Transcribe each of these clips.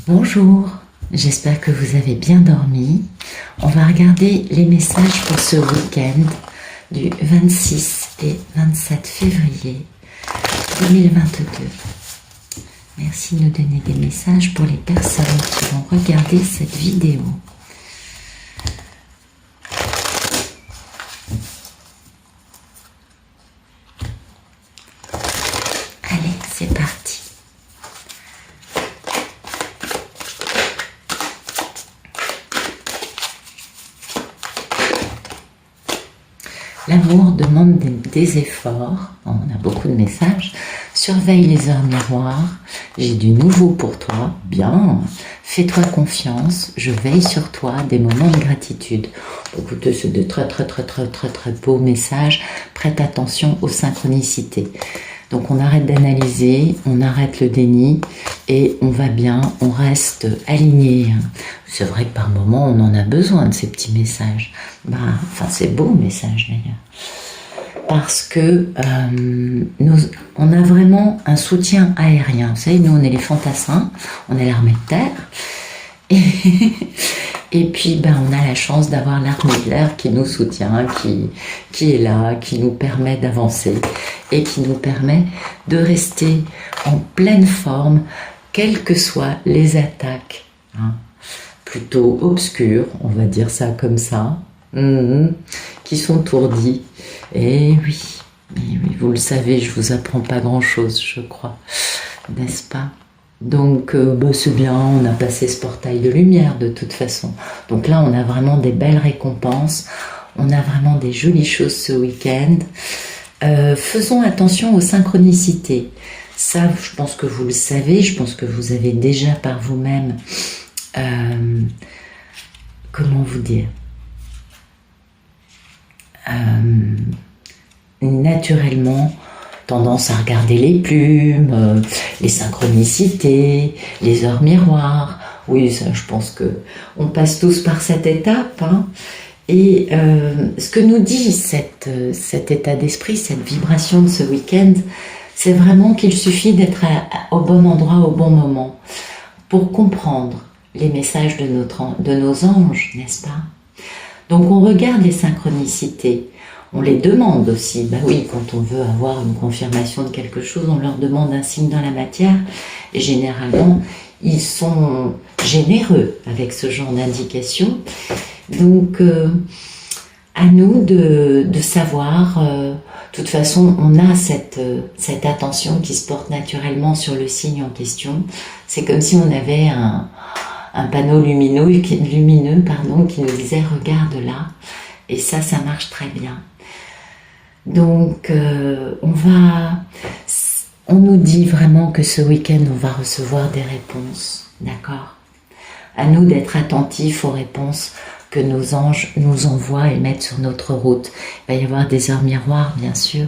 Bonjour, j'espère que vous avez bien dormi. On va regarder les messages pour ce week-end du 26 et 27 février 2022. Merci de nous donner des messages pour les personnes qui vont regarder cette vidéo. Allez, c'est parti. L'amour demande des efforts. On a beaucoup de messages. Surveille les heures miroirs. J'ai du nouveau pour toi. Bien. Fais-toi confiance. Je veille sur toi. Des moments de gratitude. Écoutez, c'est de très beaux messages. Prête attention aux synchronicités. Donc on arrête d'analyser, on arrête le déni et on va bien, on reste aligné. C'est vrai que par moments on en a besoin de ces petits messages. Enfin c'est beau message d'ailleurs. Parce que on a vraiment un soutien aérien. Vous savez, nous on est les fantassins, on est l'armée de terre. Et puis, on a la chance d'avoir l'armée de l'air qui nous soutient, qui est là, qui nous permet d'avancer et qui nous permet de rester en pleine forme, quelles que soient les attaques, plutôt obscures, on va dire ça comme ça, qui sont tourdies. Et oui, vous le savez, je vous apprends pas grand-chose, je crois, n'est-ce pas ? Donc c'est bien, on a passé ce portail de lumière de toute façon. Donc là, on a vraiment des belles récompenses, on a vraiment des jolies choses ce week-end. Faisons attention aux synchronicités. Ça, je pense que vous le savez, je pense que vous avez déjà par vous-même, comment vous dire, naturellement, tendance à regarder les plumes, les synchronicités, les heures miroirs. Oui, ça, je pense que on passe tous par cette étape. Et ce que nous dit cet état d'esprit, cette vibration de ce week-end, c'est vraiment qu'il suffit d'être au bon endroit au bon moment pour comprendre les messages de nos anges, n'est-ce pas? Donc on regarde les synchronicités. On les demande aussi. Oui, quand on veut avoir une confirmation de quelque chose, on leur demande un signe dans la matière. Et généralement, ils sont généreux avec ce genre d'indication. Donc, à nous de savoir. De toute façon, on a cette attention qui se porte naturellement sur le signe en question. C'est comme si on avait un panneau lumineux, qui nous disait « regarde là ». Et ça marche très bien. Donc, on nous dit vraiment que ce week-end, on va recevoir des réponses, d'accord? À nous d'être attentifs aux réponses que nos anges nous envoient et mettent sur notre route. Il va y avoir des heures miroirs, bien sûr.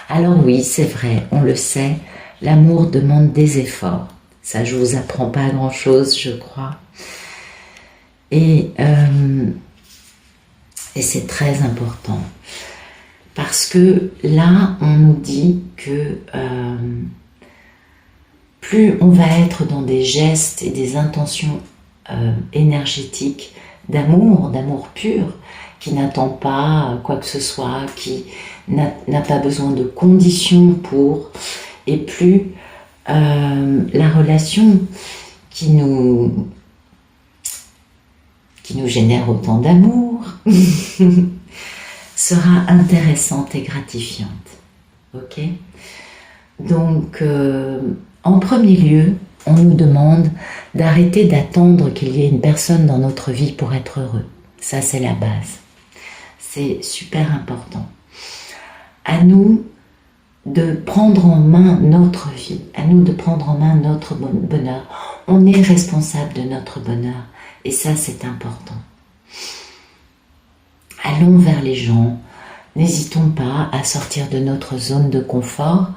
Alors oui, c'est vrai, on le sait, l'amour demande des efforts. Ça, je vous apprends pas grand-chose, je crois. Et c'est très important. Parce que là, on nous dit que plus on va être dans des gestes et des intentions énergétiques d'amour pur, qui n'attend pas quoi que ce soit, qui n'a pas besoin de conditions pour, et plus la relation qui nous génère autant d'amour sera intéressante et gratifiante. Ok? Donc, en premier lieu, on nous demande d'arrêter d'attendre qu'il y ait une personne dans notre vie pour être heureux. Ça, c'est la base. C'est super important. À nous de prendre en main notre vie, à nous de prendre en main notre bonheur. On est responsable de notre bonheur et ça, c'est important. Allons vers les gens, n'hésitons pas à sortir de notre zone de confort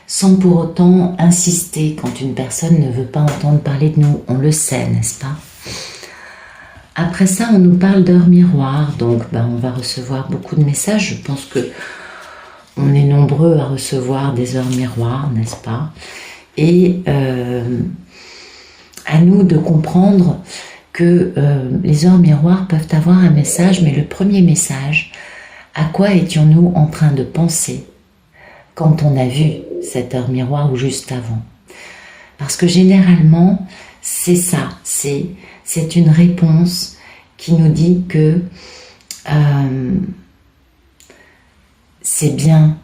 sans pour autant insister quand une personne ne veut pas entendre parler de nous. On le sait, n'est-ce pas? Après ça, on nous parle d'heures miroirs, donc on va recevoir beaucoup de messages. Je pense que on est nombreux à recevoir des heures miroirs, n'est-ce pas? Et à nous de comprendre que les heures miroirs peuvent avoir un message, mais le premier message, à quoi étions-nous en train de penser quand on a vu cette heure miroir ou juste avant? Parce que généralement, c'est ça, c'est une réponse qui nous dit que c'est bien,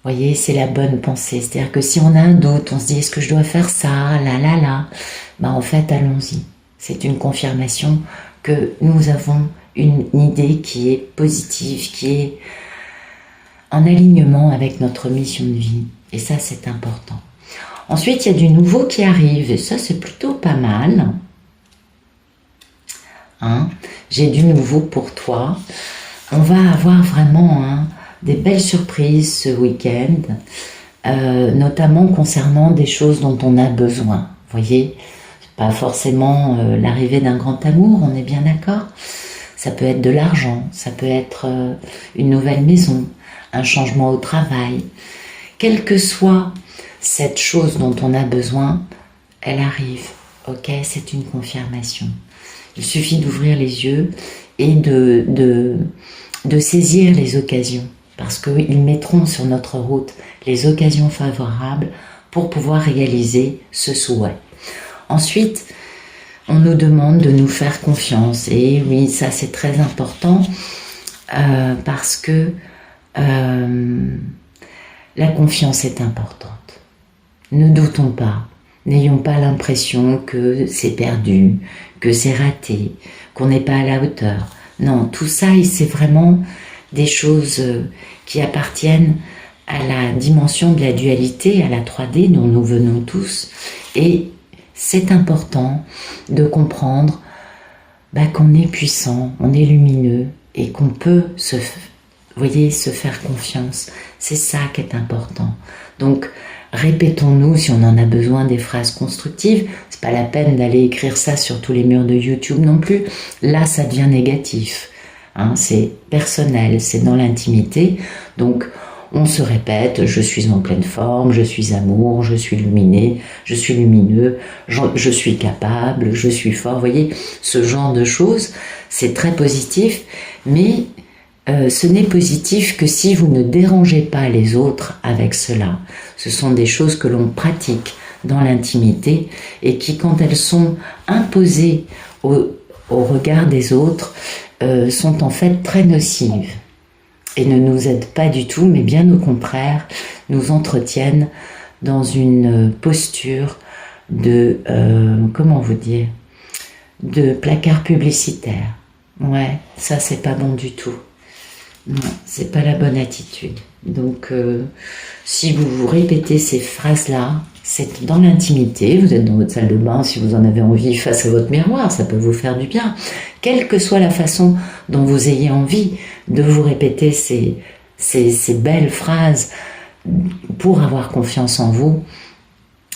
vous voyez, c'est la bonne pensée. C'est-à-dire que si on a un doute, on se dit est-ce que je dois faire ça, là, ben en fait, allons-y. C'est une confirmation que nous avons une idée qui est positive, qui est en alignement avec notre mission de vie. Et ça, c'est important. Ensuite, il y a du nouveau qui arrive, et ça, c'est plutôt pas mal. Hein? J'ai du nouveau pour toi. On va avoir vraiment des belles surprises ce week-end, notamment concernant des choses dont on a besoin. Vous voyez, pas forcément l'arrivée d'un grand amour, on est bien d'accord. Ça peut être de l'argent, ça peut être une nouvelle maison, un changement au travail. Quelle que soit cette chose dont on a besoin, elle arrive. Ok, c'est une confirmation. Il suffit d'ouvrir les yeux et de saisir les occasions, parce qu'ils mettront sur notre route les occasions favorables pour pouvoir réaliser ce souhait. Ensuite, on nous demande de nous faire confiance. Et oui, ça c'est très important parce que la confiance est importante. Ne doutons pas, n'ayons pas l'impression que c'est perdu, que c'est raté, qu'on n'est pas à la hauteur. Non, tout ça, c'est vraiment des choses qui appartiennent à la dimension de la dualité, à la 3D dont nous venons tous. Et c'est important de comprendre qu'on est puissant, on est lumineux et qu'on peut se faire confiance. C'est ça qui est important. Donc, répétons-nous si on en a besoin des phrases constructives. C'est pas la peine d'aller écrire ça sur tous les murs de YouTube non plus. Là, ça devient négatif. Hein, c'est personnel, c'est dans l'intimité. Donc, on se répète, je suis en pleine forme, je suis amour, je suis luminé, je suis lumineux, je suis capable, je suis fort. Vous voyez, ce genre de choses, c'est très positif, mais ce n'est positif que si vous ne dérangez pas les autres avec cela. Ce sont des choses que l'on pratique dans l'intimité et qui, quand elles sont imposées au regard des autres, sont en fait très nocives et ne nous aident pas du tout, mais bien au contraire, nous entretiennent dans une posture de, comment vous dire, de placard publicitaire. Ouais, ça c'est pas bon du tout. Non, c'est pas la bonne attitude. Donc, si vous répétez ces phrases-là, c'est dans l'intimité, vous êtes dans votre salle de bain, si vous en avez envie, face à votre miroir, ça peut vous faire du bien. Quelle que soit la façon dont vous ayez envie de vous répéter ces belles phrases pour avoir confiance en vous,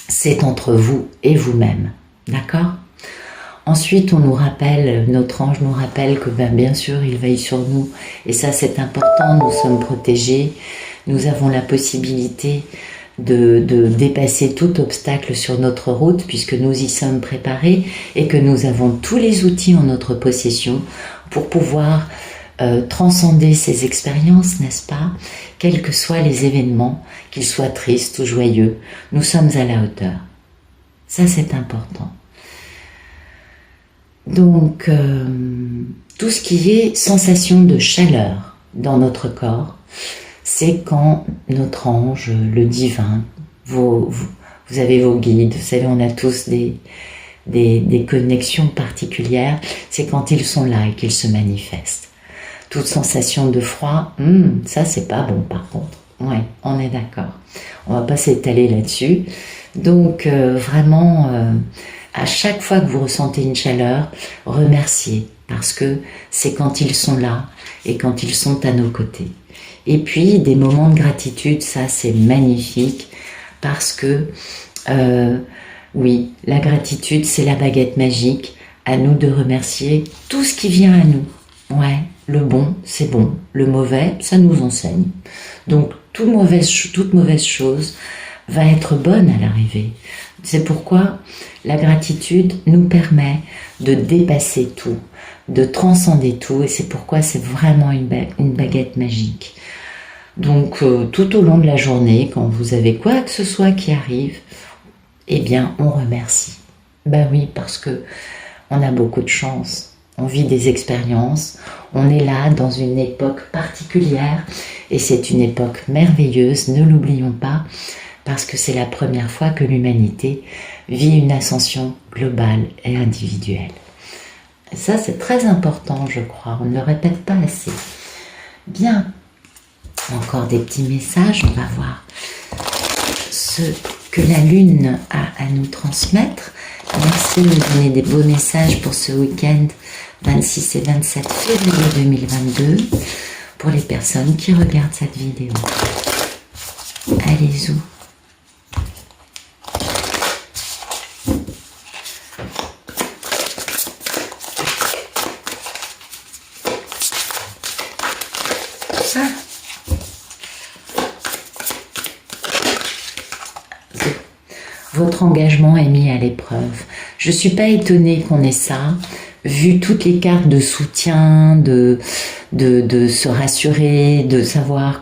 c'est entre vous et vous-même. D'accord ? Ensuite, on nous rappelle, notre ange nous rappelle que bien sûr, il veille sur nous. Et ça, c'est important, nous sommes protégés. Nous avons la possibilité de dépasser tout obstacle sur notre route puisque nous y sommes préparés et que nous avons tous les outils en notre possession pour pouvoir transcender ces expériences, n'est-ce pas? Quels que soient les événements, qu'ils soient tristes ou joyeux, nous sommes à la hauteur. Ça, c'est important. Donc, tout ce qui est sensation de chaleur dans notre corps, c'est quand notre ange, le divin, vous avez vos guides, vous savez, on a tous des connexions particulières, c'est quand ils sont là et qu'ils se manifestent. Toute sensation de froid, ça c'est pas bon par contre. Ouais, on est d'accord. On va pas s'étaler là-dessus. Donc, vraiment... à chaque fois que vous ressentez une chaleur, remerciez, parce que c'est quand ils sont là et quand ils sont à nos côtés. Et puis, des moments de gratitude, ça c'est magnifique, parce que, oui, la gratitude c'est la baguette magique, à nous de remercier tout ce qui vient à nous. Ouais, le bon, c'est bon, le mauvais, ça nous enseigne. Donc, toute mauvaise chose va être bonne à l'arrivée. C'est pourquoi la gratitude nous permet de dépasser tout, de transcender tout, et c'est pourquoi c'est vraiment une baguette magique. Donc tout au long de la journée, quand vous avez quoi que ce soit qui arrive, eh bien on remercie. Ben oui, parce que on a beaucoup de chance, on vit des expériences, on est là dans une époque particulière, et c'est une époque merveilleuse, ne l'oublions pas, parce que c'est la première fois que l'humanité vit une ascension globale et individuelle. Et ça, c'est très important, je crois, on ne le répète pas assez. Bien, encore des petits messages, on va voir ce que la Lune a à nous transmettre. Merci de nous donner des beaux messages pour ce week-end 26 et 27 février 2022 pour les personnes qui regardent cette vidéo. Allez-y. Votre engagement est mis à l'épreuve. Je ne suis pas étonnée qu'on ait ça, vu toutes les cartes de soutien, de se rassurer, de savoir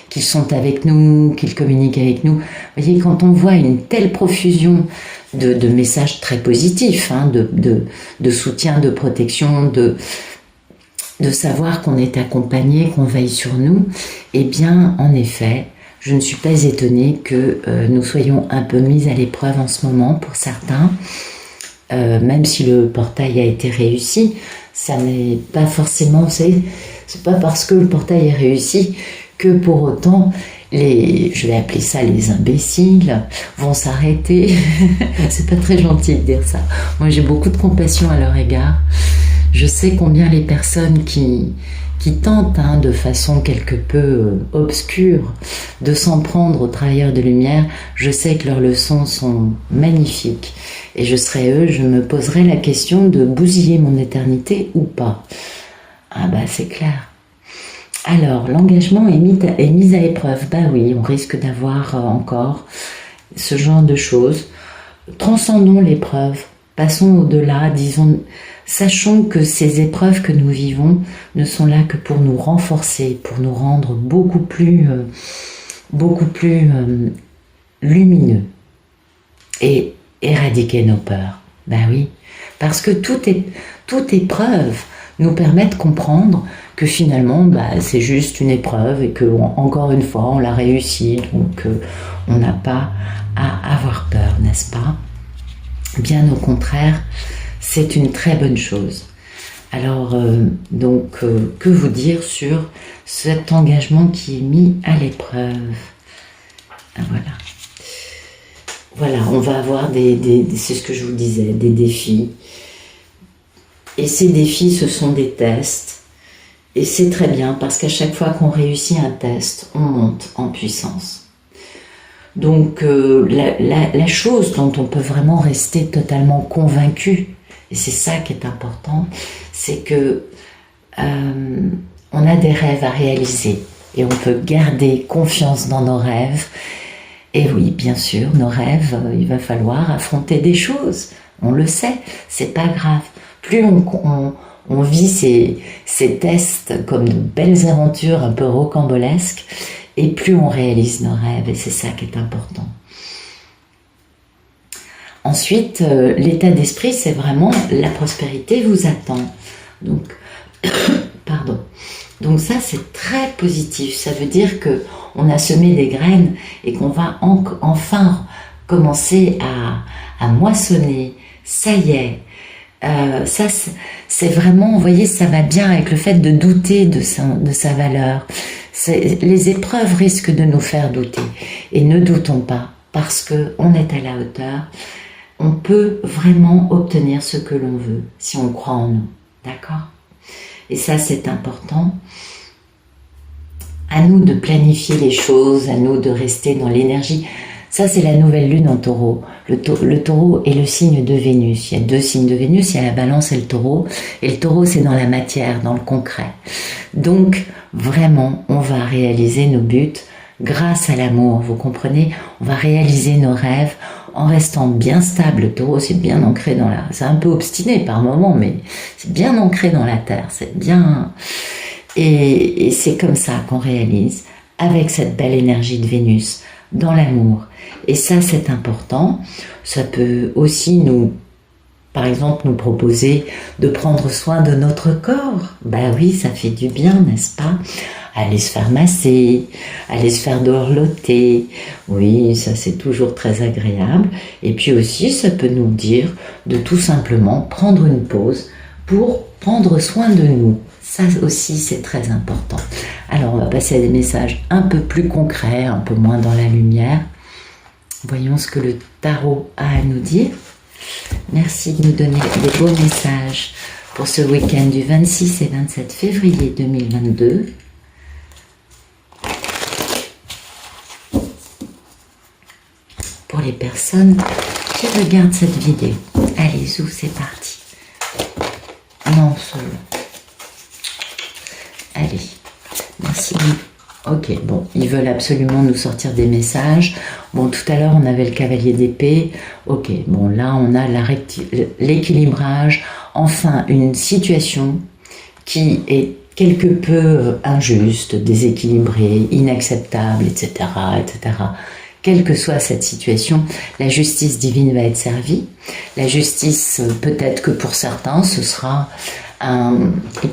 qu'ils sont avec nous, qu'ils communiquent avec nous. Vous voyez, quand on voit une telle profusion de messages très positifs, hein, de soutien, de protection, de savoir qu'on est accompagné, qu'on veille sur nous, eh bien, en effet, je ne suis pas étonnée que nous soyons un peu mis à l'épreuve en ce moment pour certains, même si le portail a été réussi, ça n'est pas forcément, c'est pas parce que le portail est réussi que pour autant je vais appeler ça les imbéciles, vont s'arrêter. C'est pas très gentil de dire ça. Moi j'ai beaucoup de compassion à leur égard. Je sais combien les personnes qui tentent de façon quelque peu obscure de s'en prendre aux travailleurs de lumière, je sais que leurs leçons sont magnifiques. Et je serais eux, je me poserais la question de bousiller mon éternité ou pas. Ah bah c'est clair. Alors, l'engagement est mis à épreuve. Bah oui, on risque d'avoir encore ce genre de choses. Transcendons l'épreuve, passons au-delà, disons... Sachons que ces épreuves que nous vivons ne sont là que pour nous renforcer, pour nous rendre beaucoup plus lumineux et éradiquer nos peurs. Ben oui, parce que toute épreuve nous permet de comprendre que finalement c'est juste une épreuve et que encore une fois on l'a réussi, donc on n'a pas à avoir peur, n'est-ce pas? Bien au contraire, c'est une très bonne chose. Alors, que vous dire sur cet engagement qui est mis à l'épreuve? Voilà. Voilà, on va avoir c'est ce que je vous disais, des défis. Et ces défis, ce sont des tests. Et c'est très bien, parce qu'à chaque fois qu'on réussit un test, on monte en puissance. Donc, la chose dont on peut vraiment rester totalement convaincu, et c'est ça qui est important, c'est que on a des rêves à réaliser et on peut garder confiance dans nos rêves. Et oui, bien sûr, nos rêves, il va falloir affronter des choses. On le sait, c'est pas grave. Plus on vit ces tests comme de belles aventures un peu rocambolesques, et plus on réalise nos rêves, et c'est ça qui est important. Ensuite, l'état d'esprit, c'est vraiment la prospérité vous attend. Donc, pardon. Donc ça, c'est très positif. Ça veut dire que on a semé des graines et qu'on va enfin commencer à moissonner. Ça y est. Ça, c'est vraiment, vous voyez, ça va bien avec le fait de douter de sa valeur. Les épreuves risquent de nous faire douter. Et ne doutons pas, parce qu'on est à la hauteur. On peut vraiment obtenir ce que l'on veut, si on croit en nous. D'accord? Et ça, c'est important. À nous de planifier les choses, à nous de rester dans l'énergie. Ça, c'est la nouvelle lune en taureau. Le taureau est le signe de Vénus. Il y a deux signes de Vénus, il y a la balance et le taureau. Et le taureau, c'est dans la matière, dans le concret. Donc, vraiment, on va réaliser nos buts grâce à l'amour, vous comprenez? On va réaliser nos rêves en restant bien stable. Le taureau, c'est bien ancré dans la... C'est un peu obstiné par moments, mais c'est bien ancré dans la terre, c'est bien... Et c'est comme ça qu'on réalise, avec cette belle énergie de Vénus, dans l'amour. Et ça, c'est important. Ça peut aussi nous, par exemple, nous proposer de prendre soin de notre corps. Ben oui, ça fait du bien, n'est-ce pas? Aller se faire masser, aller se faire dorloter. Oui, ça c'est toujours très agréable. Et puis aussi, ça peut nous dire de tout simplement prendre une pause pour prendre soin de nous. Ça aussi, c'est très important. Alors, on va passer à des messages un peu plus concrets, un peu moins dans la lumière. Voyons ce que le tarot a à nous dire. Merci de nous donner des beaux messages pour ce week-end du 26 et 27 février 2022. Pour les personnes qui regardent cette vidéo. Allez, zou, c'est parti. Non, solo. Allez, merci. Ok, bon, ils veulent absolument nous sortir des messages. Bon, tout à l'heure, on avait le cavalier d'épée. Ok, bon, là, on a l'équilibrage. Enfin, une situation qui est quelque peu injuste, déséquilibrée, inacceptable, etc., etc. Quelle que soit cette situation, la justice divine va être servie. La justice, peut-être que pour certains, ce sera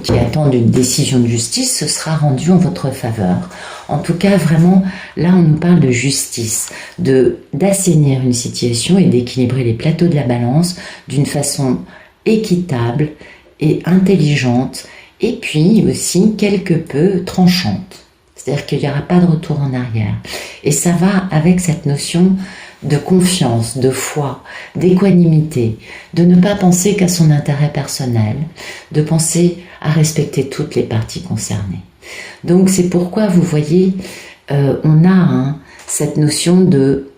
qui attendent une décision de justice, ce sera rendu en votre faveur. En tout cas, vraiment, là, on nous parle de justice, d'assainir une situation et d'équilibrer les plateaux de la balance d'une façon équitable et intelligente, et puis aussi quelque peu tranchante. C'est-à-dire qu'il n'y aura pas de retour en arrière. Et ça va avec cette notion de confiance, de foi, d'équanimité, de ne pas penser qu'à son intérêt personnel, de penser à respecter toutes les parties concernées. Donc c'est pourquoi vous voyez, on a cette notion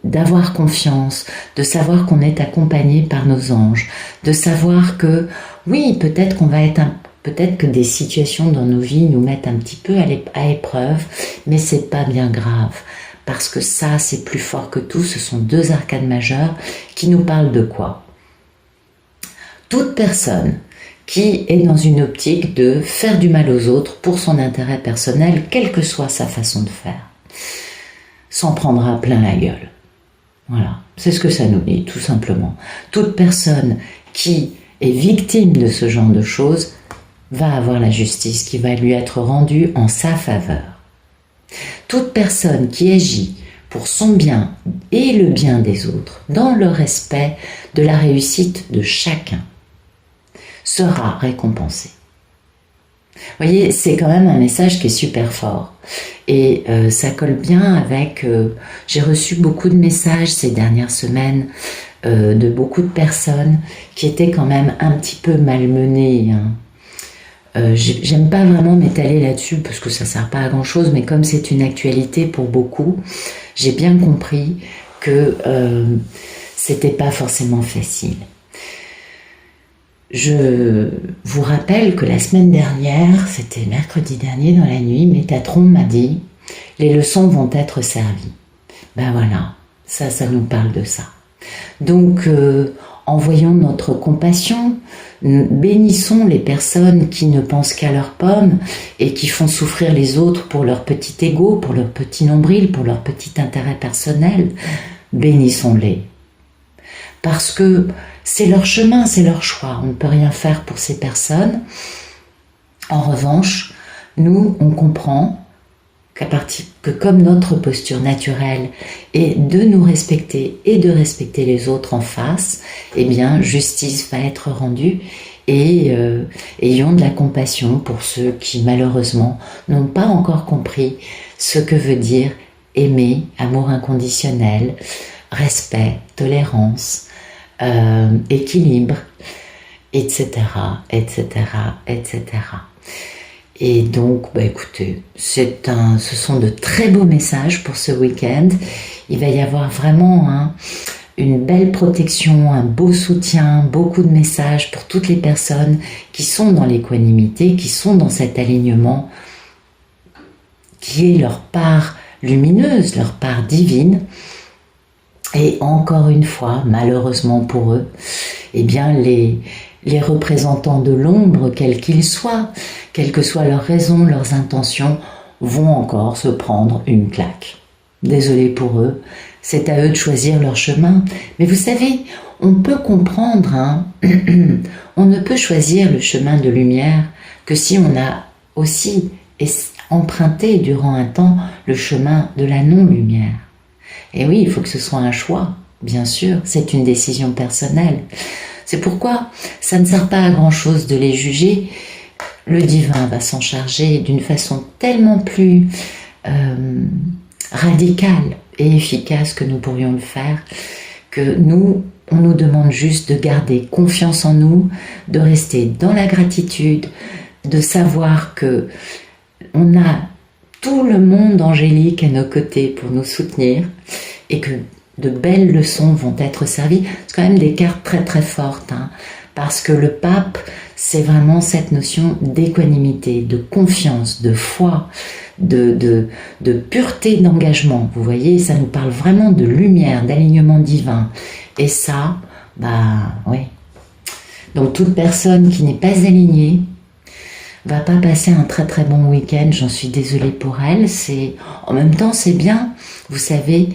d'avoir confiance, de savoir qu'on est accompagné par nos anges, de savoir que oui, peut-être qu'on va être peut-être que des situations dans nos vies nous mettent un petit peu à épreuve, mais c'est pas bien grave. Parce que ça, c'est plus fort que tout. Ce sont deux arcanes majeures qui nous parlent de quoi? Toute personne qui est dans une optique de faire du mal aux autres pour son intérêt personnel, quelle que soit sa façon de faire, s'en prendra plein la gueule. Voilà, c'est ce que ça nous dit, tout simplement. Toute personne qui est victime de ce genre de choses va avoir la justice qui va lui être rendue en sa faveur. Toute personne qui agit pour son bien et le bien des autres, dans le respect de la réussite de chacun, sera récompensée. Vous voyez, c'est quand même un message qui est super fort. Et ça colle bien avec... j'ai reçu beaucoup de messages ces dernières semaines de beaucoup de personnes qui étaient quand même un petit peu malmenées, j'aime pas vraiment m'étaler là-dessus parce que ça sert pas à grand chose, mais comme c'est une actualité pour beaucoup, j'ai bien compris que c'était pas forcément facile. Je vous rappelle que la semaine dernière, c'était mercredi dernier dans la nuit, Métatron m'a dit « les leçons vont être servies ». Ben voilà, ça nous parle de ça. Donc, envoyons notre compassion, bénissons les personnes qui ne pensent qu'à leurs pommes et qui font souffrir les autres pour leur petit ego, pour leur petit nombril, pour leur petit intérêt personnel. Bénissons-les. Parce que c'est leur chemin, c'est leur choix. On ne peut rien faire pour ces personnes. En revanche, nous, on comprend que comme notre posture naturelle est de nous respecter et de respecter les autres en face, eh bien, justice va être rendue et ayons de la compassion pour ceux qui, malheureusement, n'ont pas encore compris ce que veut dire aimer, amour inconditionnel, respect, tolérance, équilibre, etc., etc., etc. Et donc, bah écoutez, ce sont de très beaux messages pour ce week-end. Il va y avoir vraiment une belle protection, un beau soutien, beaucoup de messages pour toutes les personnes qui sont dans l'équanimité, qui sont dans cet alignement, qui est leur part lumineuse, leur part divine. Et encore une fois, malheureusement pour eux, eh bien les représentants de l'ombre, quels qu'ils soient, quelles que soient leurs raisons, leurs intentions, vont encore se prendre une claque. Désolé pour eux, c'est à eux de choisir leur chemin. Mais vous savez, on peut comprendre, hein, on ne peut choisir le chemin de lumière que si on a aussi emprunté durant un temps le chemin de la non-lumière. Et oui, il faut que ce soit un choix, bien sûr, c'est une décision personnelle. C'est pourquoi ça ne sert pas à grand-chose de les juger. Le divin va s'en charger d'une façon tellement plus radicale et efficace que nous pourrions le faire, que nous, on nous demande juste de garder confiance en nous, de rester dans la gratitude, de savoir que on a tout le monde angélique à nos côtés pour nous soutenir et que de belles leçons vont être servies. C'est quand même des cartes très très fortes, hein, parce que le pape, c'est vraiment cette notion d'équanimité, de confiance, de foi, de pureté d'engagement. Vous voyez, ça nous parle vraiment de lumière, d'alignement divin. Et ça, bah oui. Donc toute personne qui n'est pas alignée va pas passer un très très bon week-end, j'en suis désolée pour elle. En même temps, c'est bien, vous savez,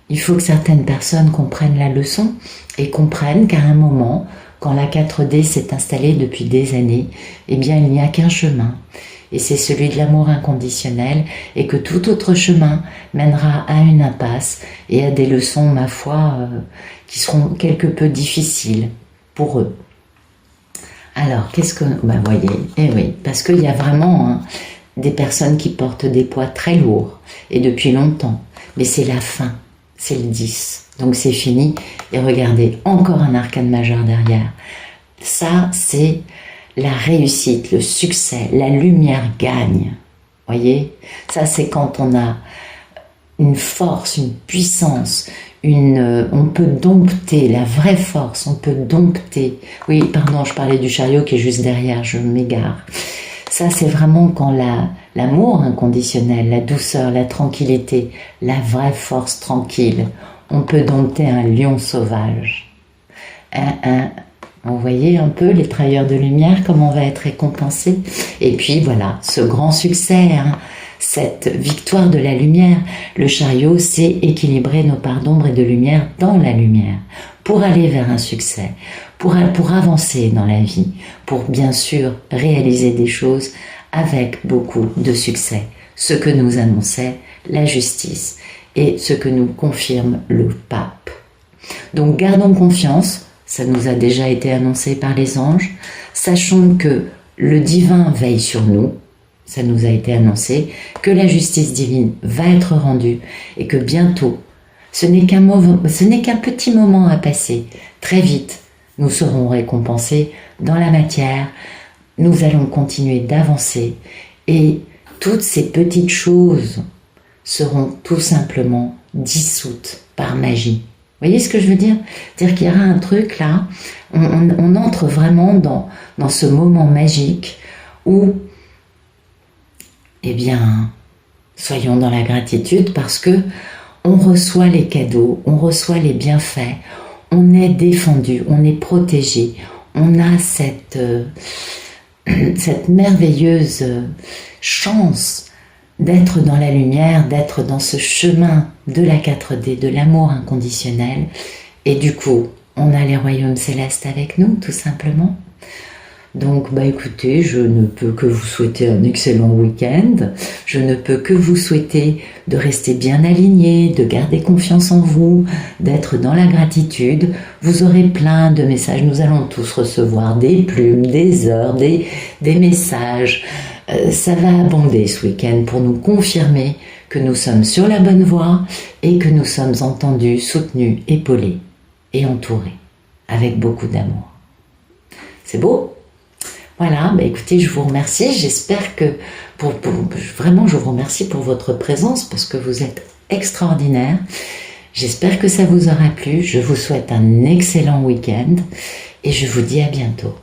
il faut que certaines personnes comprennent la leçon et comprennent qu'à un moment, quand la 4D s'est installée depuis des années, eh bien il n'y a qu'un chemin, et c'est celui de l'amour inconditionnel, et que tout autre chemin mènera à une impasse et à des leçons, ma foi, qui seront quelque peu difficiles pour eux. Alors, qu'est-ce que... Ben, voyez, eh oui, parce qu'il y a vraiment hein, des personnes qui portent des poids très lourds, et depuis longtemps, mais c'est la fin, c'est le 10, donc c'est fini, et regardez, encore un arcane majeur derrière. Ça, c'est la réussite, le succès, la lumière gagne, voyez, ça c'est quand on a une force, une puissance, on peut dompter, la vraie force, on peut dompter. Oui, pardon, je parlais du chariot qui est juste derrière, je m'égare. Ça, c'est vraiment quand l'amour inconditionnel, la douceur, la tranquillité, la vraie force tranquille, on peut dompter un lion sauvage. Vous voyez un peu les travailleurs de lumière, comment on va être récompensé. Et puis voilà, ce grand succès, hein, cette victoire de la lumière. Le chariot, c'est équilibrer nos parts d'ombre et de lumière dans la lumière, pour aller vers un succès, pour avancer dans la vie, pour bien sûr réaliser des choses avec beaucoup de succès. Ce que nous annonçait la justice et ce que nous confirme le pape. Donc gardons confiance, ça nous a déjà été annoncé par les anges, sachons que le divin veille sur nous, ça nous a été annoncé, que la justice divine va être rendue et que bientôt, ce n'est qu'un petit moment à passer. Très vite, nous serons récompensés dans la matière, nous allons continuer d'avancer et toutes ces petites choses seront tout simplement dissoutes par magie. Vous voyez ce que je veux dire? C'est-à-dire qu'il y aura un truc là, on entre vraiment dans ce moment magique où eh bien, soyons dans la gratitude parce que on reçoit les cadeaux, on reçoit les bienfaits, on est défendu, on est protégé, on a cette merveilleuse chance d'être dans la lumière, d'être dans ce chemin de la 4D, de l'amour inconditionnel. Et du coup, on a les royaumes célestes avec nous, tout simplement. Donc, bah écoutez, je ne peux que vous souhaiter un excellent week-end. Je ne peux que vous souhaiter de rester bien aligné, de garder confiance en vous, d'être dans la gratitude. Vous aurez plein de messages. Nous allons tous recevoir des plumes, des heures, des messages. Ça va abonder ce week-end pour nous confirmer que nous sommes sur la bonne voie et que nous sommes entendus, soutenus, épaulés et entourés avec beaucoup d'amour. C'est beau? Voilà, bah écoutez, je vous remercie. J'espère que, vraiment, je vous remercie pour votre présence parce que vous êtes extraordinaire. J'espère que ça vous aura plu. Je vous souhaite un excellent week-end et je vous dis à bientôt.